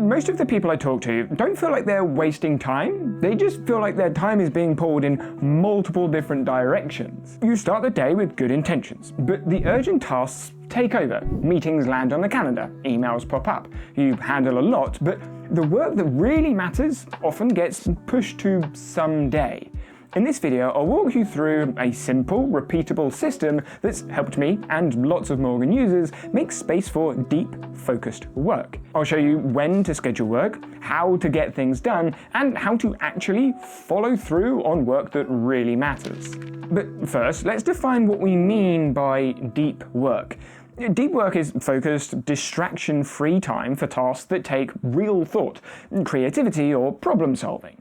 Most of the people I talk to don't feel like they're wasting time, they just feel like their time is being pulled in multiple different directions. You start the day with good intentions, but the urgent tasks take over. Meetings land on the calendar, emails pop up, you handle a lot, but the work that really matters often gets pushed to someday. In this video, I'll walk you through a simple, repeatable system that's helped me and lots of Morgen users make space for deep, focused work. I'll show you when to schedule work, how to get things done, and how to actually follow through on work that really matters. But first, let's define what we mean by deep work. Deep work is focused, distraction-free time for tasks that take real thought, creativity, or problem solving.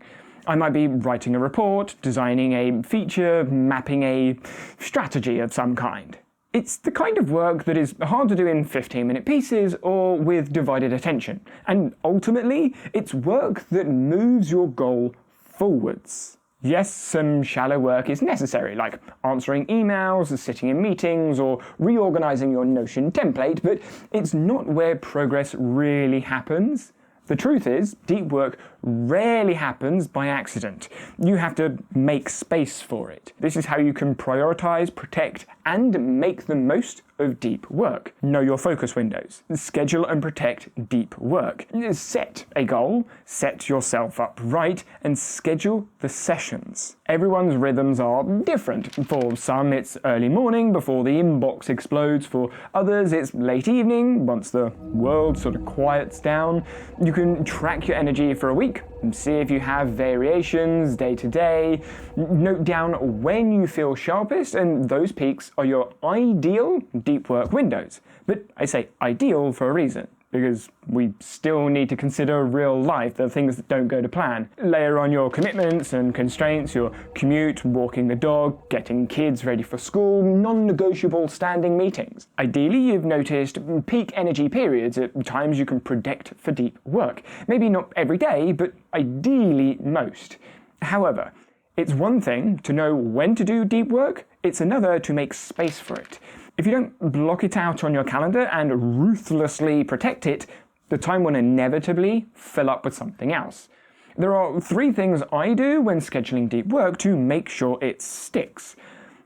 I might be writing a report, designing a feature, mapping a strategy of some kind. It's the kind of work that is hard to do in 15-minute pieces or with divided attention, and ultimately, it's work that moves your goal forwards. Yes, some shallow work is necessary, like answering emails, sitting in meetings, or reorganizing your Notion template, but it's not where progress really happens. The truth is, deep work rarely happens by accident. You have to make space for it. This is how you can prioritize, protect, and make the most of deep work. Know your focus windows. Schedule and protect deep work. Set a goal, set yourself up right, and schedule the sessions. Everyone's rhythms are different. For some, it's early morning before the inbox explodes. For others, it's late evening, once the world sort of quiets down. You can track your energy for a week and see if you have variations day to day. Note down when you feel sharpest, and those peaks are your ideal deep work windows. But I say ideal for a reason, because we still need to consider real life, the things that don't go to plan. Layer on your commitments and constraints, your commute, walking the dog, getting kids ready for school, non-negotiable standing meetings. Ideally, you've noticed peak energy periods at times you can predict for deep work. Maybe not every day, but ideally most. However, it's one thing to know when to do deep work, it's another to make space for it. If you don't block it out on your calendar and ruthlessly protect it, the time will inevitably fill up with something else. There are 3 things I do when scheduling deep work to make sure it sticks.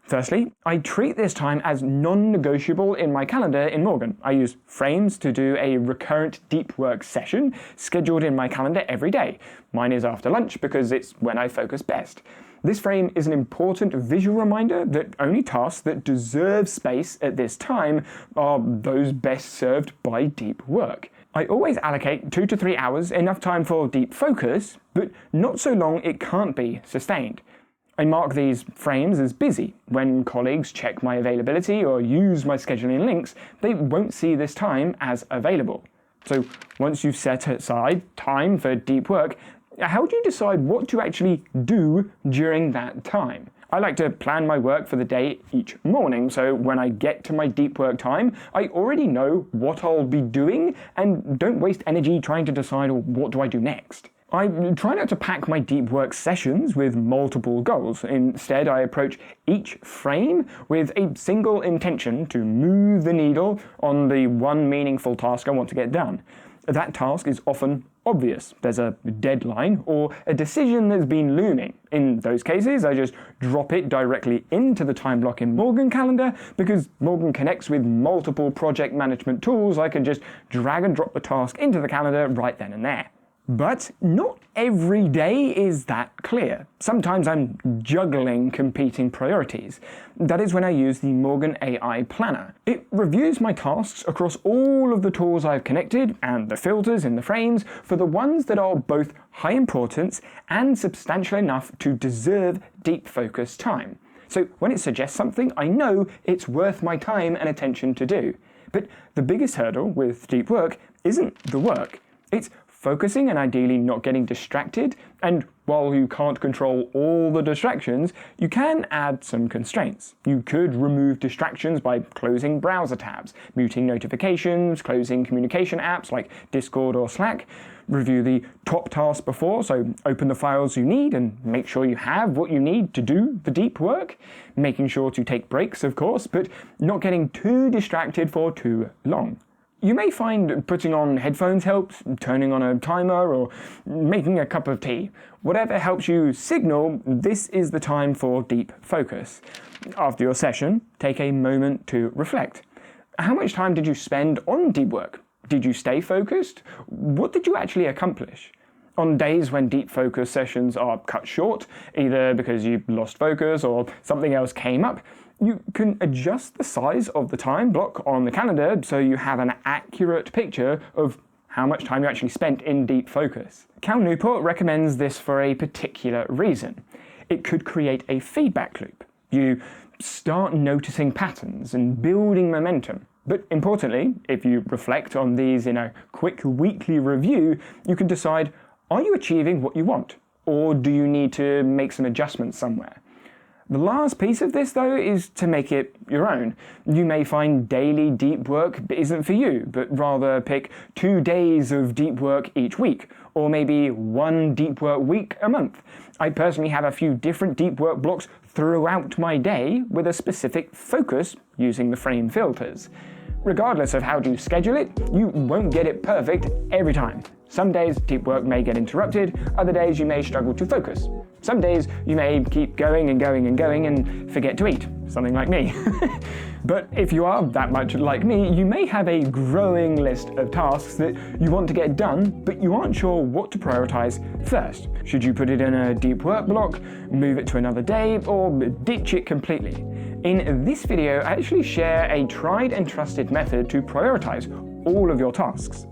Firstly, I treat this time as non-negotiable in my calendar in Morgen. I use frames to do a recurrent deep work session scheduled in my calendar every day. Mine is after lunch because it's when I focus best. This frame is an important visual reminder that only tasks that deserve space at this time are those best served by deep work. I always allocate 2 to 3 hours, enough time for deep focus, but not so long it can't be sustained. I mark these frames as busy. When colleagues check my availability or use my scheduling links, they won't see this time as available. So once you've set aside time for deep work, how do you decide what to actually do during that time? I like to plan my work for the day each morning, so when I get to my deep work time, I already know what I'll be doing and don't waste energy trying to decide what do I do next. I try not to pack my deep work sessions with multiple goals. Instead, I approach each frame with a single intention to move the needle on the one meaningful task I want to get done. That task is often obvious. There's a deadline or a decision that's been looming. In those cases, I just drop it directly into the time block in Morgen calendar. Because Morgen connects with multiple project management tools, I can just drag and drop the task into the calendar right then and there. But not every day is that clear. Sometimes I'm juggling competing priorities. That is when I use the Morgen AI Planner. It reviews my tasks across all of the tools I've connected and the filters in the frames for the ones that are both high importance and substantial enough to deserve deep focus time. So when it suggests something, I know it's worth my time and attention to do. But the biggest hurdle with deep work isn't the work. It's focusing and ideally not getting distracted, and while you can't control all the distractions, you can add some constraints. You could remove distractions by closing browser tabs, muting notifications, closing communication apps like Discord or Slack, review the top task before, so open the files you need and make sure you have what you need to do the deep work, making sure to take breaks, of course, but not getting too distracted for too long. You may find putting on headphones helps, turning on a timer, or making a cup of tea. Whatever helps you signal this is the time for deep focus. After your session, take a moment to reflect. How much time did you spend on deep work? Did you stay focused? What did you actually accomplish? On days when deep focus sessions are cut short, either because you lost focus or something else came up, you can adjust the size of the time block on the calendar so you have an accurate picture of how much time you actually spent in deep focus. Cal Newport recommends this for a particular reason. It could create a feedback loop. You start noticing patterns and building momentum. But importantly, if you reflect on these in a quick weekly review, you can decide, are you achieving what you want? Or do you need to make some adjustments somewhere? The last piece of this, though, is to make it your own. You may find daily deep work isn't for you, but rather pick 2 days of deep work each week, or maybe 1 deep work week a month. I personally have a few different deep work blocks throughout my day with a specific focus using the frame filters. Regardless of how you schedule it, you won't get it perfect every time. Some days deep work may get interrupted, other days you may struggle to focus. Some days you may keep going and going and going and forget to eat, something like me. But if you are that much like me, you may have a growing list of tasks that you want to get done, but you aren't sure what to prioritize first. Should you put it in a deep work block, move it to another day, or ditch it completely? In this video, I actually share a tried and trusted method to prioritize all of your tasks.